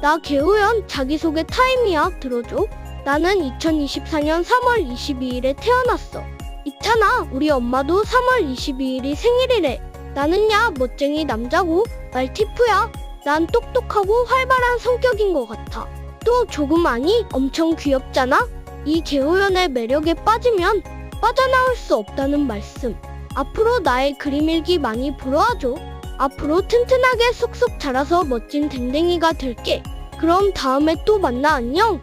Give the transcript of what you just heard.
나 개호연 자기소개 타임이야. 들어줘. 나는 2024년 3월 22일에 태어났어. 있잖아, 우리 엄마도 3월 22일이 생일이래. 나는야 멋쟁이 남자고 말티프야. 난 똑똑하고 활발한 성격인 것 같아. 또 조금 아니 엄청 귀엽잖아. 이 개호연의 매력에 빠지면 빠져나올 수 없다는 말씀. 앞으로 나의 그림 일기 많이 보러 와줘. 앞으로 튼튼하게 쏙쏙 자라서 멋진 댕댕이가 될게. 그럼 다음에 또 만나. 안녕.